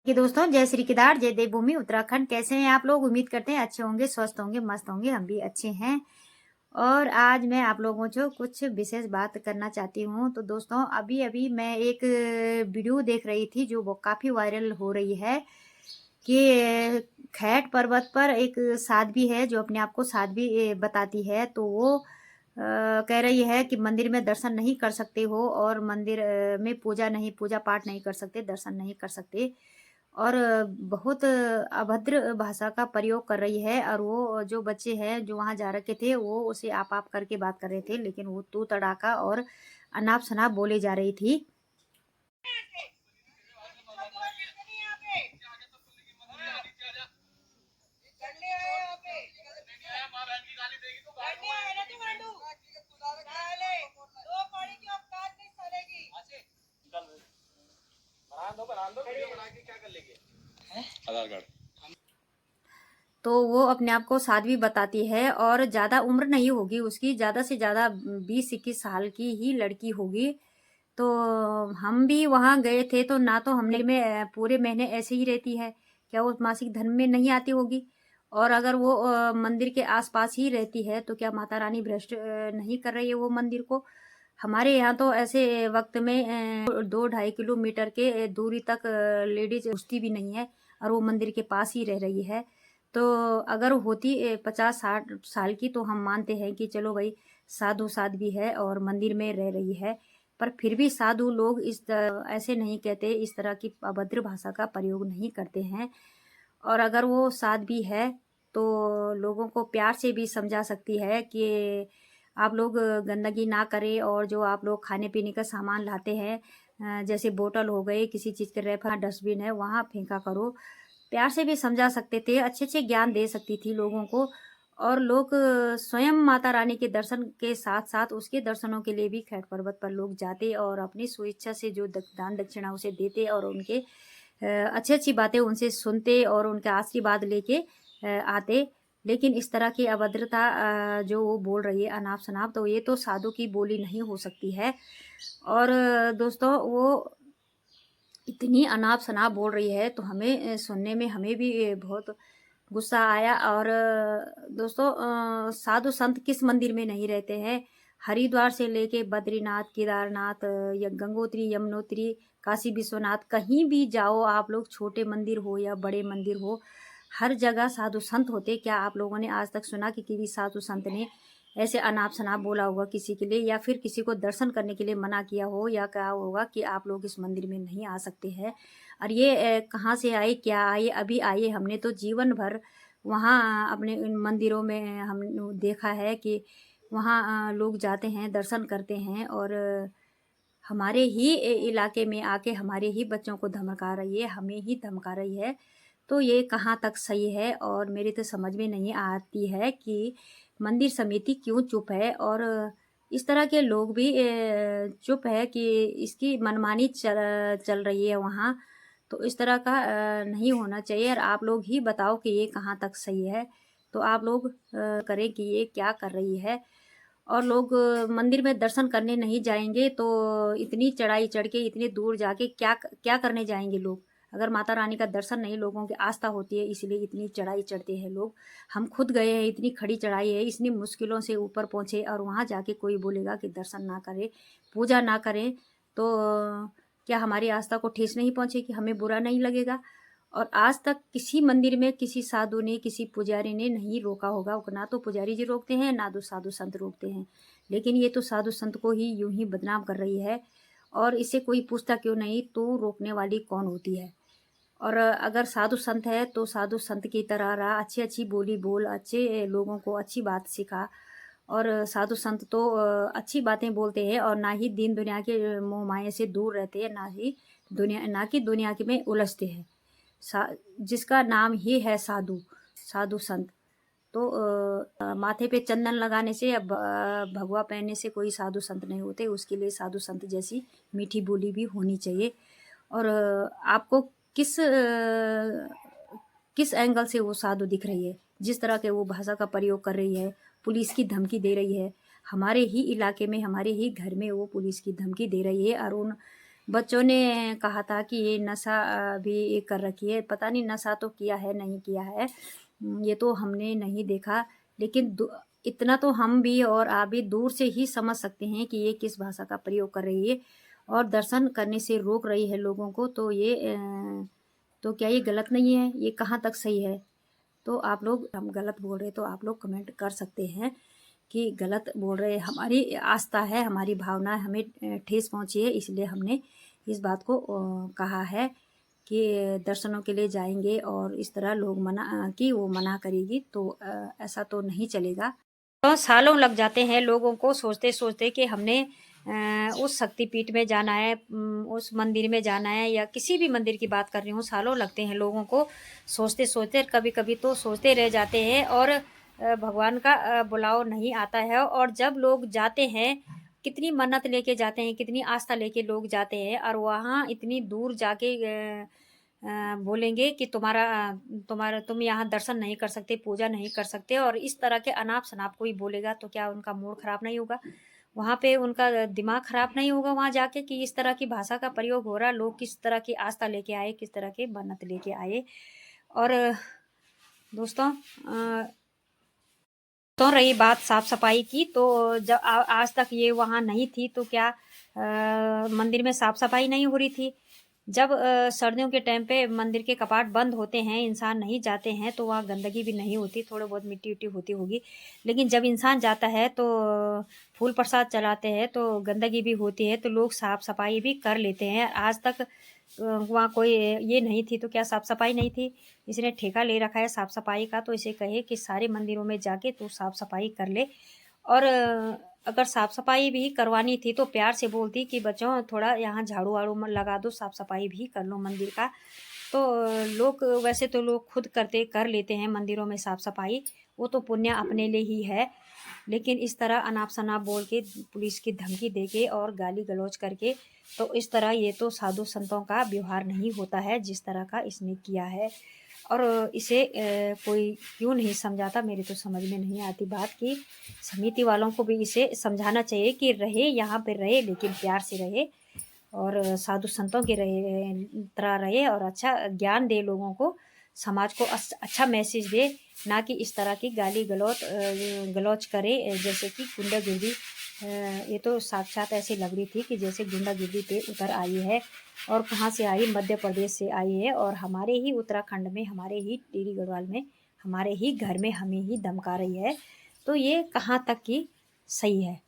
कि दोस्तों जय श्री केदार जय देवभूमि उत्तराखंड। कैसे हैं आप लोग? उम्मीद करते हैं अच्छे होंगे, स्वस्थ होंगे, मस्त होंगे। हम भी अच्छे हैं। और आज मैं आप लोगों से कुछ विशेष बात करना चाहती हूँ। तो दोस्तों अभी अभी मैं एक वीडियो देख रही थी जो वो काफ़ी वायरल हो रही है कि खैट पर्वत पर एक साध्वी है जो अपने आप को साध्वी बताती है। तो वो कह रही है कि मंदिर में दर्शन नहीं कर सकते हो और मंदिर में पूजा पाठ नहीं कर सकते, दर्शन नहीं कर सकते। और बहुत अभद्र भाषा का प्रयोग कर रही है। और वो जो बच्चे हैं जो वहाँ जा रखे थे वो उसे आप करके बात कर रहे थे, लेकिन वो तू तड़ाका और अनाप शनाप बोले जा रही थी। आधार कार्ड। तो वो अपने आप को साध्वी बताती है और ज़्यादा उम्र नहीं होगी उसकी, ज़्यादा से ज़्यादा 20-21 साल की ही लड़की होगी। तो हम भी वहाँ गए थे तो ना तो हमने में पूरे महीने ऐसे ही रहती है, क्या वो मासिक धर्म में नहीं आती होगी? और अगर वो मंदिर के आसपास ही रहती है तो क्या माता रानी भ्रष्ट नहीं कर रही है वो मंदिर को? हमारे यहाँ तो ऐसे वक्त में 2-2.5 किलोमीटर के दूरी तक लेडीज घुसती भी नहीं है और वो मंदिर के पास ही रह रही है। तो अगर होती 50-60 साल की तो हम मानते हैं कि चलो भाई साधु साध्वी है और मंदिर में रह रही है। पर फिर भी साधु लोग ऐसे नहीं कहते, इस तरह की अभद्र भाषा का प्रयोग नहीं करते हैं। और अगर वो साध्वी है तो लोगों को प्यार से भी समझा सकती है कि आप लोग गंदगी ना करें और जो आप लोग खाने पीने का सामान लाते हैं जैसे बोतल हो गए, किसी चीज़ के रेफर डस्टबिन है वहाँ फेंका करो। प्यार से भी समझा सकते थे, अच्छे-अच्छे ज्ञान दे सकती थी लोगों को। और लोग स्वयं माता रानी के दर्शन के साथ-साथ उसके दर्शनों के लिए भी खैट पर्वत पर लोग जाते और अपनी स्वेच्छा से जो दान दक्षिणा उसे देते और उनके अच्छी-अच्छी बातें उनसे सुनते और उनका आशीर्वाद लेके आते। लेकिन इस तरह की अभद्रता जो वो बोल रही है अनाप-शनाप, तो ये तो साधु की बोली नहीं हो सकती है। और दोस्तों वो इतनी अनाप-शनाप बोल रही है तो हमें सुनने में हमें भी बहुत गुस्सा आया। और दोस्तों साधु संत किस मंदिर में नहीं रहते हैं? हरिद्वार से लेके बद्रीनाथ, केदारनाथ या गंगोत्री, यमुनोत्री, काशी विश्वनाथ, कहीं भी जाओ आप लोग, छोटे मंदिर हो या बड़े मंदिर हो, हर जगह साधु संत होते। क्या आप लोगों ने आज तक सुना कि किसी साधु संत ने ऐसे अनाप-शनाप बोला होगा किसी के लिए, या फिर किसी को दर्शन करने के लिए मना किया हो या कहा होगा कि आप लोग इस मंदिर में नहीं आ सकते हैं? और ये कहाँ से आए, क्या आए? अभी आए, हमने तो जीवन भर वहाँ अपने इन मंदिरों में हम देखा है कि वहाँ लोग जाते हैं, दर्शन करते हैं और हमारे ही इलाके में आके हमारे ही बच्चों को धमका रही है, हमें ही धमका रही है। तो ये कहाँ तक सही है? और मेरे तो समझ में नहीं आती है कि मंदिर समिति क्यों चुप है और इस तरह के लोग भी चुप है कि इसकी मनमानी चल चल रही है वहाँ। तो इस तरह का नहीं होना चाहिए और आप लोग ही बताओ कि ये कहाँ तक सही है। तो आप लोग करें कि ये क्या कर रही है। और लोग मंदिर में दर्शन करने नहीं जाएँगे तो इतनी चढ़ाई चढ़ के इतनी दूर जाके क्या करने जाएँगे लोग? अगर माता रानी का दर्शन नहीं, लोगों की आस्था होती है इसलिए इतनी चढ़ाई चढ़ते हैं लोग। हम खुद गए हैं, इतनी खड़ी चढ़ाई है, इतनी मुश्किलों से ऊपर पहुँचे और वहाँ जाके कोई बोलेगा कि दर्शन ना करें, पूजा ना करें, तो क्या हमारी आस्था को ठेस नहीं पहुँचेगी? हमें बुरा नहीं लगेगा? और आज तक किसी मंदिर में किसी साधु ने, किसी पुजारी ने नहीं रोका होगा। ना तो पुजारी जी रोकते हैं, ना तो साधु संत रोकते हैं। लेकिन ये तो साधु संत को ही यूँ ही बदनाम कर रही है और इसे कोई पूछता क्यों नहीं, तो रोकने वाली कौन होती है? और अगर साधु संत है तो साधु संत की तरह रहा, अच्छी-अच्छी बोली बोल, अच्छे लोगों को अच्छी बात सिखा। और साधु संत तो अच्छी बातें बोलते हैं और ना ही दीन दुनिया के मोह माया से दूर रहते हैं, ना कि दुनिया के में उलझते हैं। सा जिसका नाम ही है साधु, साधु संत। तो माथे पे चंदन लगाने से या भगवा पहनने से कोई साधु संत नहीं होते, उसके लिए साधु संत जैसी मीठी बोली भी होनी चाहिए। और आपको किस एंगल से वो साधु दिख रही है? जिस तरह के वो भाषा का प्रयोग कर रही है, पुलिस की धमकी दे रही है। हमारे ही इलाके में, हमारे ही घर में वो पुलिस की धमकी दे रही है और उन बच्चों ने कहा था कि ये नशा भी कर रखी है, पता नहीं नशा तो किया है नहीं किया है, ये तो हमने नहीं देखा, लेकिन इतना तो हम भी और आप भी दूर से ही समझ सकते हैं कि ये किस भाषा का प्रयोग कर रही है और दर्शन करने से रोक रही है लोगों को। तो ये तो क्या ये गलत नहीं है? ये कहाँ तक सही है? तो आप लोग, हम गलत बोल रहे तो आप लोग कमेंट कर सकते हैं कि गलत बोल रहे। हमारी आस्था है, हमारी भावना है, हमें ठेस पहुंची है, इसलिए हमने इस बात को कहा है कि दर्शनों के लिए जाएंगे और इस तरह लोग मना कि वो मना करेगी तो ऐसा तो नहीं चलेगा। तो सालों लग जाते हैं लोगों को सोचते सोचते कि हमने उस शक्तिपीठ में जाना है, उस मंदिर में जाना है, या किसी भी मंदिर की बात कर रही हूँ, सालों लगते हैं लोगों को सोचते सोचते। कभी कभी तो सोचते रह जाते हैं और भगवान का बुलाव नहीं आता है। और जब लोग जाते हैं, कितनी मन्नत लेके जाते हैं, कितनी आस्था लेके लोग जाते हैं, और वहाँ इतनी दूर जाके बोलेंगे कि तुम्हारा तुम यहाँ दर्शन नहीं कर सकते, पूजा नहीं कर सकते, और इस तरह के अनाप शनाप कोई बोलेगा तो क्या उनका मूड खराब नहीं होगा? वहाँ पे उनका दिमाग खराब नहीं होगा वहाँ जाके कि इस तरह की भाषा का प्रयोग हो रहा, लोग किस तरह की आस्था लेके आए, किस तरह के मन्नत लेके आए। और दोस्तों, तो रही बात साफ सफाई की, तो जब आज तक ये वहाँ नहीं थी तो क्या मंदिर में साफ सफाई नहीं हो रही थी? जब सर्दियों के टाइम पे मंदिर के कपाट बंद होते हैं, इंसान नहीं जाते हैं, तो वहाँ गंदगी भी नहीं होती, थोड़ा बहुत मिट्टी उट्टी होती होगी। लेकिन जब इंसान जाता है तो फूल प्रसाद चलाते हैं तो गंदगी भी होती है, तो लोग साफ सफाई भी कर लेते हैं। आज तक वहाँ कोई ये नहीं थी तो क्या साफ सफाई नहीं थी? इसने ठेका ले रखा है साफ सफाई का, तो इसे कहे कि सारे मंदिरों में जाके तू साफ सफाई कर ले। और अगर साफ सफाई भी करवानी थी तो प्यार से बोलती कि बच्चों थोड़ा यहाँ झाड़ू वाड़ू लगा दो, साफ सफाई भी कर लो मंदिर का। तो लोग, वैसे तो लोग खुद कर लेते हैं मंदिरों में साफ सफाई, वो तो पुण्य अपने लिए ही है। लेकिन इस तरह अनाप शनाप बोल के, पुलिस की धमकी दे के और गाली गलौज करके, तो इस तरह ये तो साधु संतों का व्यवहार नहीं होता है जिस तरह का इसने किया है। और इसे कोई क्यों नहीं समझाता, मेरे तो समझ में नहीं आती बात कि समिति वालों को भी इसे समझाना चाहिए कि रहे यहाँ पे रहे, लेकिन प्यार से रहे और साधु संतों के तरह रहे, और अच्छा ज्ञान दे लोगों को, समाज को अच्छा मैसेज दे, ना कि इस तरह की गाली गलौज करे जैसे कि गुंडागिर्दी। ये तो साक्षात ऐसी लग रही थी कि जैसे गुंडागिर्दी पे उतर आई है। और कहाँ से आई? मध्य प्रदेश से आई है, और हमारे ही उत्तराखंड में, हमारे ही टिहरी गढ़वाल में, हमारे ही घर में हमें ही धमका रही है। तो ये कहाँ तक की सही है?